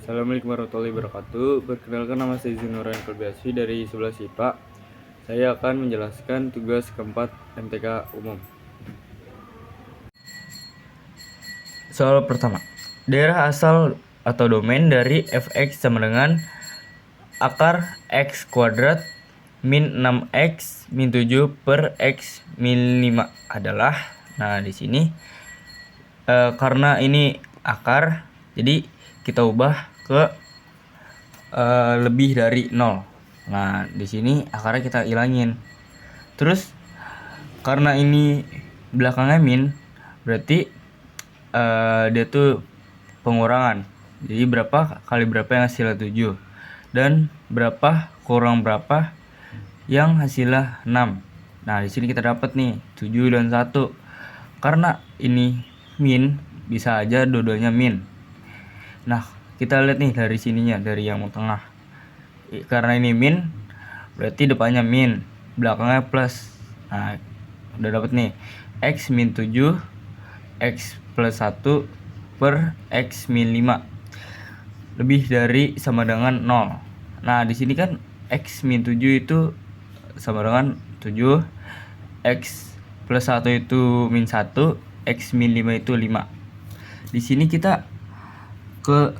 Assalamualaikum warahmatullahi wabarakatuh. Perkenalkan, nama saya Zinuran Kolbiaswi dari 11 IPA. Saya akan menjelaskan tugas keempat MTK umum. Soal pertama, daerah asal atau domain dari fx sama dengan akar x kuadrat min 6x min 7 per x min 5 adalah, nah di sini karena ini akar, jadi kita ubah ke lebih dari 0. Nah di sini akarnya kita ilangin. Terus karena ini belakangnya min, berarti dia tuh pengurangan. Jadi berapa kali berapa yang hasilnya 7, dan berapa kurang berapa yang hasilnya 6. Nah di sini kita dapat nih 7 dan 1. Karena ini min, bisa aja dua-duanya min. Nah kita lihat nih dari sininya, dari yang tengah. Karena ini min, berarti depannya min, belakangnya plus. Nah udah dapat nih x min 7 x plus 1 per x min 5 lebih dari sama dengan 0. Nah di sini kan x min 7 itu sama dengan 7, x plus 1 itu min 1, x min 5 itu 5. Di sini kita ke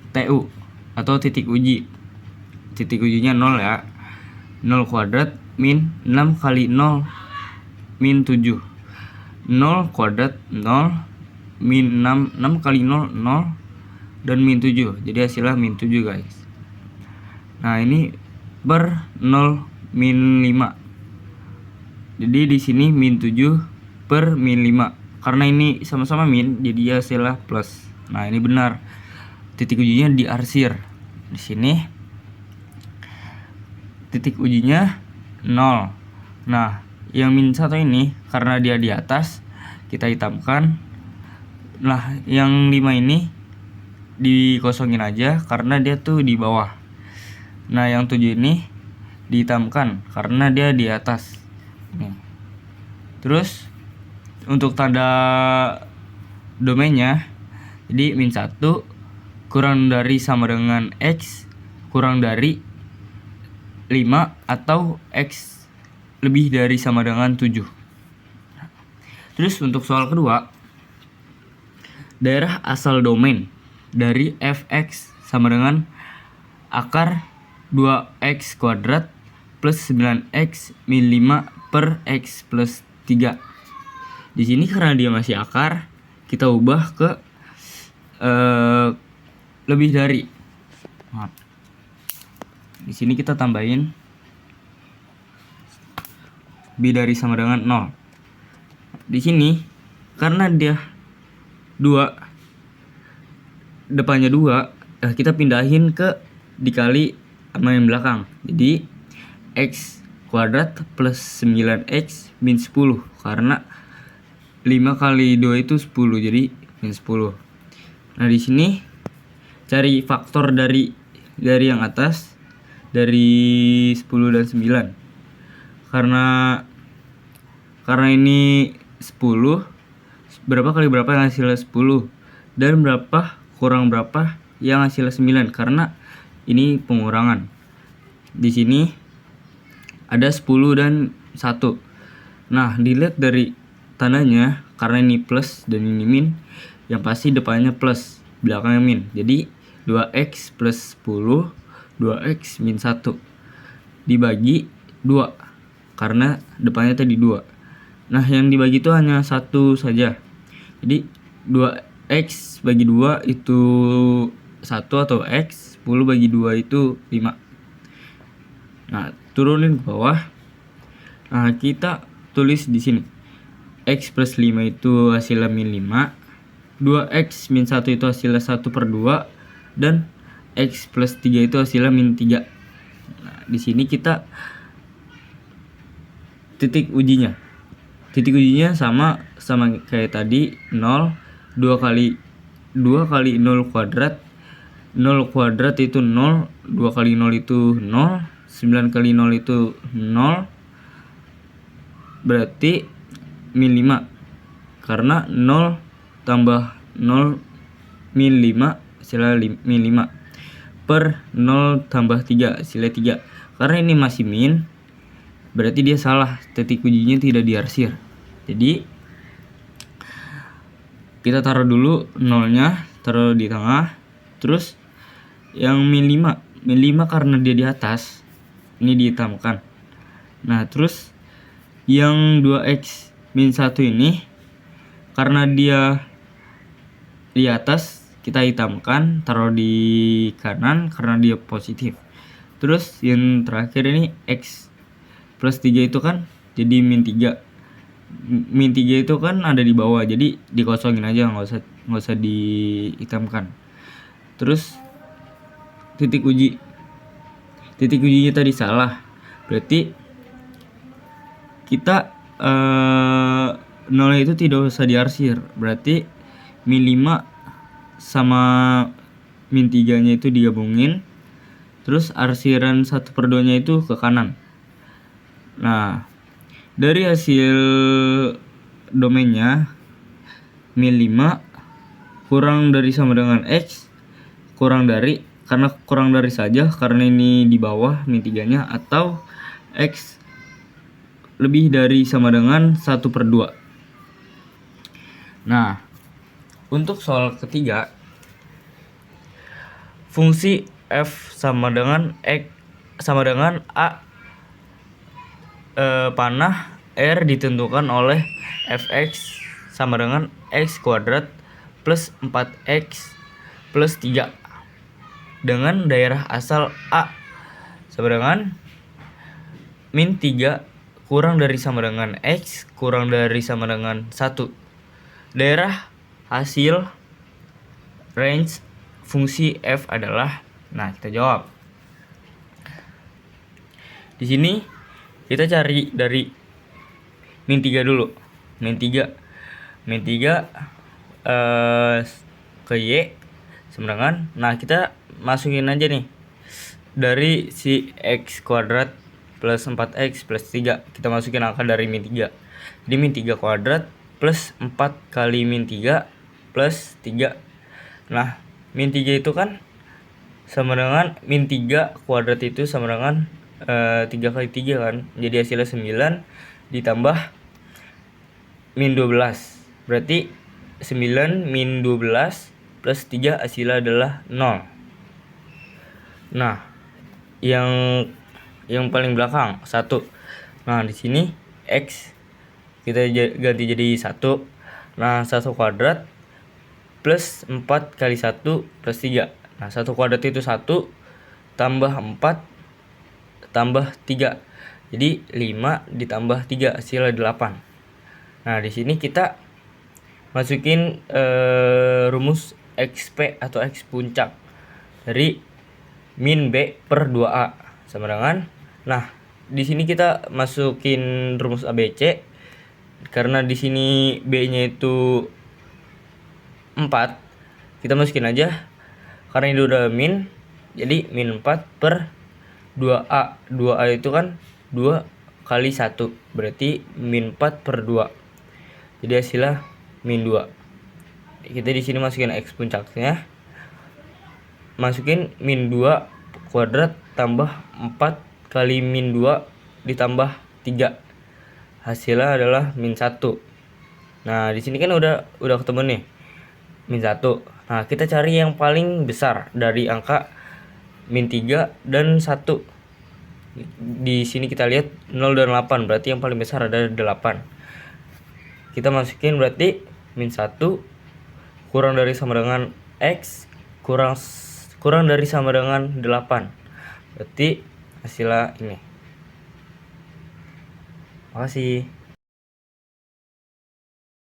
TU atau titik uji. Titik ujinya 0 ya. 0 kuadrat min 6 kali 0 min 7. 0 kuadrat 0 min 6 kali 0 0 dan min 7. Jadi hasilnya min 7 guys. Nah ini per 0 min 5. Jadi di sini min 7 per min 5. Karena ini sama-sama min, jadi hasilnya plus. Nah ini benar. Titik ujinya diarsir. Di sini titik ujinya 0. Nah yang min 1 ini karena dia di atas, kita hitamkan. Nah yang 5 ini dikosongin aja karena dia tuh di bawah. Nah yang 7 ini dihitamkan karena dia di atas nih. Terus untuk tanda domainnya, jadi min 1 kurang dari sama dengan x kurang dari 5 atau x lebih dari sama dengan 7. Terus untuk soal kedua, daerah asal domain dari fx sama dengan akar 2x kuadrat plus 9x min 5 per x plus 3. Di sini karena dia masih akar, kita ubah ke lebih dari. Nah, di sini kita tambahin lebih dari sama dengan 0. Di sini karena dia 2, depannya 2, kita pindahin ke dikali sama yang belakang. Jadi x kuadrat plus 9x min 10, karena 5 kali 2 itu 10, jadi min 10. Nah di sini cari faktor dari yang atas, dari 10 dan 9. Karena ini 10, berapa kali berapa yang hasilnya 10, dan berapa kurang berapa yang hasilnya 9, karena ini pengurangan. Di sini ada 10 dan 1. Nah dilihat dari tandanya, karena ini plus dan ini min, yang pasti depannya plus, belakangnya min. Jadi 2x plus 10, 2x min 1 dibagi 2, karena depannya tadi 2. Nah yang dibagi itu hanya 1 saja. Jadi 2x bagi 2 itu 1 atau x, 10 bagi 2 itu 5. Nah turunin ke bawah. Nah kita tulis di sini x plus 5 itu hasilnya min 5, 2x min 1 itu hasilnya 1/2, dan x plus 3 itu hasilnya min 3. Nah, di sini kita titik ujinya. Titik ujinya sama kayak tadi, 0, 2 kali 0 kuadrat. 0 kuadrat itu 0, 2 kali 0 itu 0, 9 kali 0 itu 0. Berarti min 5. Karena 0 tambah 0 min 5 hasilnya min 5. per 0 tambah 3 hasilnya 3. Karena ini masih min, berarti dia salah, titik ujinya tidak diarsir. Jadi kita taruh dulu nolnya, taruh di tengah. Terus yang min 5 karena dia di atas, ini dihitamkan. Nah terus yang 2x min 1 ini karena dia di atas, kita hitamkan, taruh di kanan karena dia positif. Terus yang terakhir ini x plus 3 itu kan jadi min 3. Min 3 itu kan ada di bawah, jadi dikosongin aja, nggak usah dihitamkan. Terus titik ujinya tadi salah, berarti kita nolnya itu tidak usah diarsir, berarti min 5 sama min 3 nya itu digabungin, terus arsiran 1/2 nya itu ke kanan. Nah dari hasil domainnya, min 5 kurang dari sama dengan x, kurang dari, karena kurang dari saja karena ini di bawah min 3 nya, atau x lebih dari sama dengan 1/2. Nah untuk soal ketiga, fungsi f sama dengan a panah r ditentukan oleh fx sama dengan x kuadrat plus 4x plus 3 dengan daerah asal a sama dengan min 3 kurang dari sama dengan x kurang dari sama dengan 1. Daerah hasil range fungsi f adalah, nah kita jawab. Di sini kita cari dari min 3 dulu. Min 3 ke y sama dengan, nah kita masukin aja nih dari si x kuadrat plus 4x plus 3, kita masukin angka dari min 3. Jadi min 3 kuadrat plus 4 kali min 3 plus 3. Nah min 3 itu kan sama dengan min 3 kuadrat itu sama dengan 3 kali 3 kan, jadi hasilnya 9 ditambah min 12, berarti 9 min 12 plus 3 hasilnya adalah 0. Nah yang paling belakang 1. Nah di sini x kita ganti jadi 1. Nah 1 kuadrat plus 4 kali 1 plus 3. Nah 1 kuadrat itu 1 tambah 4 tambah 3. Jadi 5 ditambah 3 hasilnya 8. Nah di sini kita masukin rumus xp atau x puncak dari min b per 2a sama dengan, nah di sini kita masukin rumus ABC karena di sini b-nya itu 4, kita masukin aja karena ini udah min, jadi min 4 per 2a. 2a itu kan 2 kali 1, berarti min 4 per 2, jadi hasilnya min 2. Kita di sini masukin x puncaknya, masukin min 2 kuadrat tambah 4 kali min 2 ditambah 3, hasilnya adalah min 1. Nah di sini kan udah ketemu nih min 1. Nah kita cari yang paling besar dari angka min 3 dan 1. Di sini kita lihat 0 dan 8, berarti yang paling besar ada 8. Kita masukin berarti min 1 kurang dari sama dengan x kurang dari sama dengan 8, berarti hasilnya ini. Makasih.